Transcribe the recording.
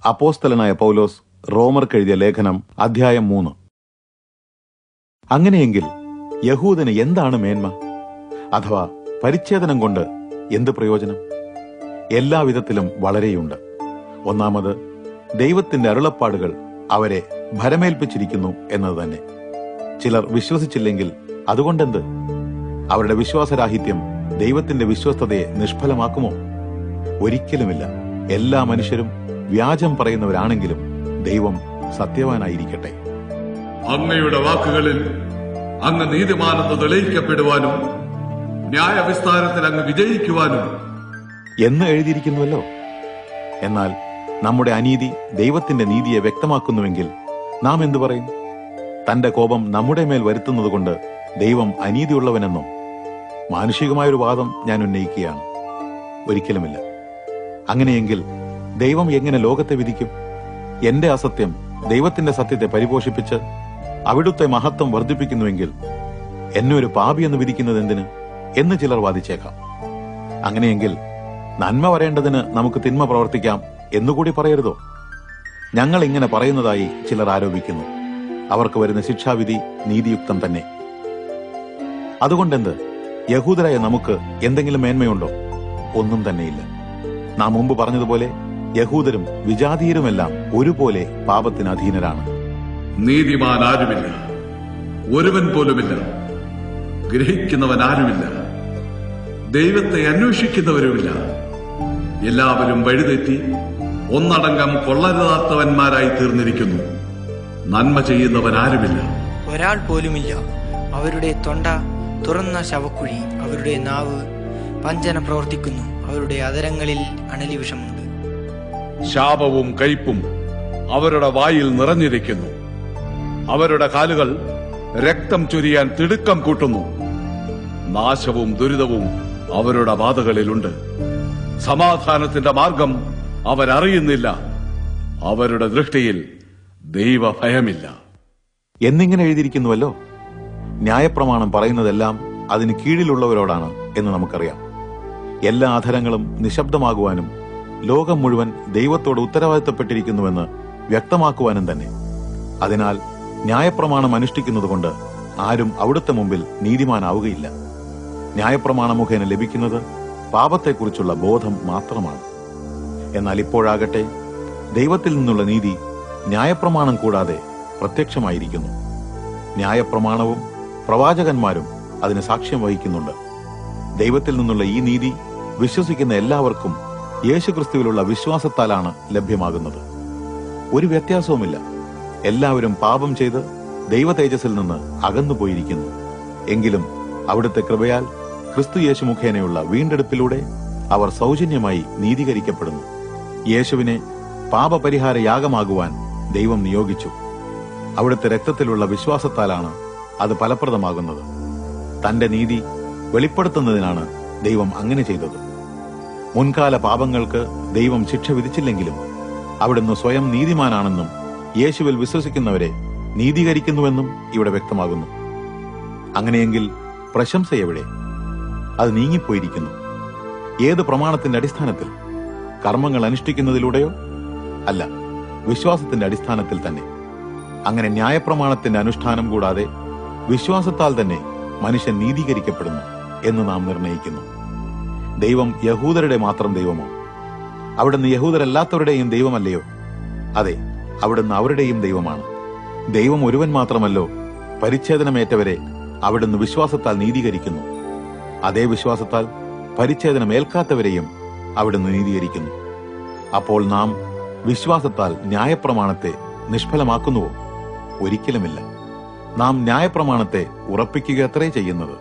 അപ്പോസ്തലനായ പൗലോസ് റോമർക്കെഴുതിയ ലേഖനം അധ്യായം 3. അങ്ങനെയെങ്കിൽ യഹൂദന് എന്താണ് മേന്മ? അഥവാ പരിച്ഛേദനം കൊണ്ട് എന്ത് പ്രയോജനം? എല്ലാവിധത്തിലും വളരെയുണ്ട്. ഒന്നാമത്, ദൈവത്തിന്റെ അരുളപ്പാടുകൾ അവരെ ഭരമേൽപ്പിച്ചിരിക്കുന്നു എന്നത് തന്നെ. ചിലർ വിശ്വസിച്ചില്ലെങ്കിൽ അതുകൊണ്ടെന്ത്? അവരുടെ വിശ്വാസരാഹിത്യം ദൈവത്തിന്റെ വിശ്വസ്തതയെ നിഷ്ഫലമാക്കുമോ? ഒരിക്കലുമില്ല. എല്ലാ മനുഷ്യരും വ്യാജം പറയുന്നവരാണെങ്കിലും ദൈവം സത്യവാനായിരിക്കട്ടെ. അങ്ങയുടെ വാക്കുകളിൽ അങ്ങ് നീതിമാനെന്ന് തെളിയിക്കപ്പെടുവാനും ന്യായവിസ്താരത്തിൽ അങ്ങ് വിജയിക്കുവാനും എന്ന് എഴുതിയിരിക്കുന്നുവല്ലോ. എന്നാൽ നമ്മുടെ അനീതി ദൈവത്തിന്റെ നീതിയെ വ്യക്തമാക്കുന്നുവെങ്കിൽ നാം എന്തു പറയും? തന്റെ കോപം നമ്മുടെ മേൽ വരുത്തുന്നതുകൊണ്ട് ദൈവം അനീതിയുള്ളവനെന്നോ? മാനുഷികമായൊരു വാദം ഞാൻ ഉന്നയിക്കുകയാണ്. ഒരിക്കലുമില്ല. അങ്ങനെയെങ്കിൽ ദൈവം എങ്ങനെ ലോകത്തെ വിധിക്കും? എന്റെ അസത്യം ദൈവത്തിന്റെ സത്യത്തെ പരിപോഷിപ്പിച്ച് അവിടുത്തെ മഹത്വം വർദ്ധിപ്പിക്കുന്നുവെങ്കിൽ എന്നെ ഒരു പാപിയെന്ന് വിധിക്കുന്നത് എന്തിന് എന്ന് ചിലർ വാദിച്ചേക്കാം. അങ്ങനെയെങ്കിൽ നന്മ വരേണ്ടതിന് നമുക്ക് തിന്മ പ്രവർത്തിക്കാം എന്നുകൂടി പറയരുതോ? ഞങ്ങൾ ഇങ്ങനെ പറയുന്നതായി ചിലർ ആരോപിക്കുന്നു. അവർക്ക് വരുന്ന ശിക്ഷാവിധി നീതിയുക്തം തന്നെ. അതുകൊണ്ടെന്ത്? യഹൂദരായ നമുക്ക് എന്തെങ്കിലും മേന്മയുണ്ടോ? ഒന്നും തന്നെയില്ല. നാം മുമ്പ് പറഞ്ഞതുപോലെ യഹൂദരും വിജാതീയരുമെല്ലാം ഒരുപോലെ പാപത്തിന് അധീനരാണ്. നീതിമാൻ ആരുമില്ല, ഒരുവൻ പോലുമില്ല. ഗ്രഹിക്കുന്നവൻ ആരുമില്ല, ദൈവത്തെ അന്വേഷിക്കുന്നവരുമില്ല. എല്ലാവരും വഴിതെറ്റി ഒന്നടങ്കം കൊള്ളരുതാത്തവന്മാരായി തീർന്നിരിക്കുന്നു. നന്മ ചെയ്യുന്നവൻ ആരുമില്ല, ഒരാൾ പോലുമില്ല. അവരുടെ തൊണ്ട തുറന്ന ശവക്കുഴി, അവരുടെ നാവ് വഞ്ചന പ്രവർത്തിക്കുന്നു, അവരുടെ അധരങ്ങളിൽ അണലി വിഷമുണ്ട്. ശാപവും കയ്പും അവരുടെ വായിൽ നിറഞ്ഞിരിക്കുന്നു. അവരുടെ കാലുകൾ രക്തം ചൊരിയാൻ തിടുക്കം കൂട്ടുന്നു. നാശവും ദുരിതവും അവരുടെ പാതകളിലുണ്ട്. സമാധാനത്തിന്റെ മാർഗം അവരറിയുന്നില്ല. അവരുടെ ദൃഷ്ടിയിൽ ദൈവഭയമില്ല എന്നിങ്ങനെ എഴുതിയിരിക്കുന്നുവല്ലോ. ന്യായപ്രമാണം പറയുന്നതെല്ലാം അതിന് കീഴിലുള്ളവരോടാണ് എന്ന് നമുക്കറിയാം. എല്ലാ അധരങ്ങളും നിശബ്ദമാകുവാനും ലോകം മുഴുവൻ ദൈവത്തോട് ഉത്തരവാദിത്തപ്പെട്ടിരിക്കുന്നുവെന്ന് വ്യക്തമാക്കുവാനും തന്നെ. അതിനാൽ ന്യായപ്രമാണം അനുഷ്ഠിക്കുന്നതുകൊണ്ട് ആരും അവിടുത്തെ മുമ്പിൽ നീതിമാനാവുകയില്ല. ന്യായപ്രമാണം മുഖേന ലഭിക്കുന്നത് പാപത്തെക്കുറിച്ചുള്ള ബോധം മാത്രമാണ്. എന്നാൽ ഇപ്പോഴാകട്ടെ ദൈവത്തിൽ നിന്നുള്ള നീതി ന്യായപ്രമാണം കൂടാതെ പ്രത്യക്ഷമായിരിക്കുന്നു. ന്യായപ്രമാണവും പ്രവാചകന്മാരും അതിന് സാക്ഷ്യം വഹിക്കുന്നുണ്ട്. ദൈവത്തിൽ നിന്നുള്ള ഈ നീതി വിശ്വസിക്കുന്ന എല്ലാവർക്കും യേശുക്രിസ്തുവിലുള്ള വിശ്വാസത്താലാണ് ലഭ്യമാകുന്നത്. ഒരു വ്യത്യാസവുമില്ല. എല്ലാവരും പാപം ചെയ്ത് ദൈവ തേജസ്സിൽ നിന്ന് അകന്നുപോയിരിക്കുന്നു. എങ്കിലും അവിടുത്തെ കൃപയാൽ ക്രിസ്തു യേശു മുഖേനയുള്ള വീണ്ടെടുപ്പിലൂടെ അവർ സൗജന്യമായി നീതീകരിക്കപ്പെടുന്നു. യേശുവിനെ പാപപരിഹാര യാഗമാകുവാൻ ദൈവം നിയോഗിച്ചു. അവിടുത്തെ രക്തത്തിലുള്ള വിശ്വാസത്താലാണ് അത് ഫലപ്രദമാകുന്നത്. തന്റെ നീതി വെളിപ്പെടുത്തുന്നതിനാണ് ദൈവം അങ്ങനെ ചെയ്തത്. മുൻകാല പാപങ്ങൾക്ക് ദൈവം ശിക്ഷ വിധിച്ചില്ലെങ്കിലും അവിടുന്ന് സ്വയം നീതിമാനാണെന്നും യേശുവിൽ വിശ്വസിക്കുന്നവരെ നീതീകരിക്കുന്നുവെന്നും ഇവിടെ വ്യക്തമാകുന്നു. അങ്ങനെയെങ്കിൽ പ്രശംസ എവിടെ? അത് നീങ്ങിപ്പോയിരിക്കുന്നു. ഏത് പ്രമാണത്തിന്റെ അടിസ്ഥാനത്തിൽ? കർമ്മങ്ങൾ അനുഷ്ഠിക്കുന്നതിലൂടെയോ? അല്ല, വിശ്വാസത്തിന്റെ അടിസ്ഥാനത്തിൽ തന്നെ. അങ്ങനെ ന്യായപ്രമാണത്തിന്റെ അനുഷ്ഠാനം കൂടാതെ വിശ്വാസത്താൽ തന്നെ മനുഷ്യൻ നീതീകരിക്കപ്പെടുന്നു എന്ന് നാം നിർണയിക്കുന്നു. ദൈവം യഹൂദരുടെ മാത്രം ദൈവമോ? അവിടുന്ന് യഹൂദരല്ലാത്തവരുടെയും ദൈവമല്ലയോ? അതെ, അവിടുന്ന് അവരുടെയും ദൈവമാണ്. ദൈവം ഒരുവൻ മാത്രമല്ലോ. പരിച്ഛേദനമേറ്റവരെ അവിടുന്ന് വിശ്വാസത്താൽ നീതീകരിക്കുന്നു. അതേ വിശ്വാസത്താൽ പരിച്ഛേദനമേൽക്കാത്തവരെയും അവിടുന്ന് നീതീകരിക്കുന്നു. അപ്പോൾ നാം വിശ്വാസത്താൽ ന്യായപ്രമാണത്തെ നിഷ്ഫലമാക്കുന്നുവോ? ഒരിക്കലുമില്ല. നാം ന്യായപ്രമാണത്തെ ഉറപ്പിക്കുക അത്രേ ചെയ്യുന്നത്.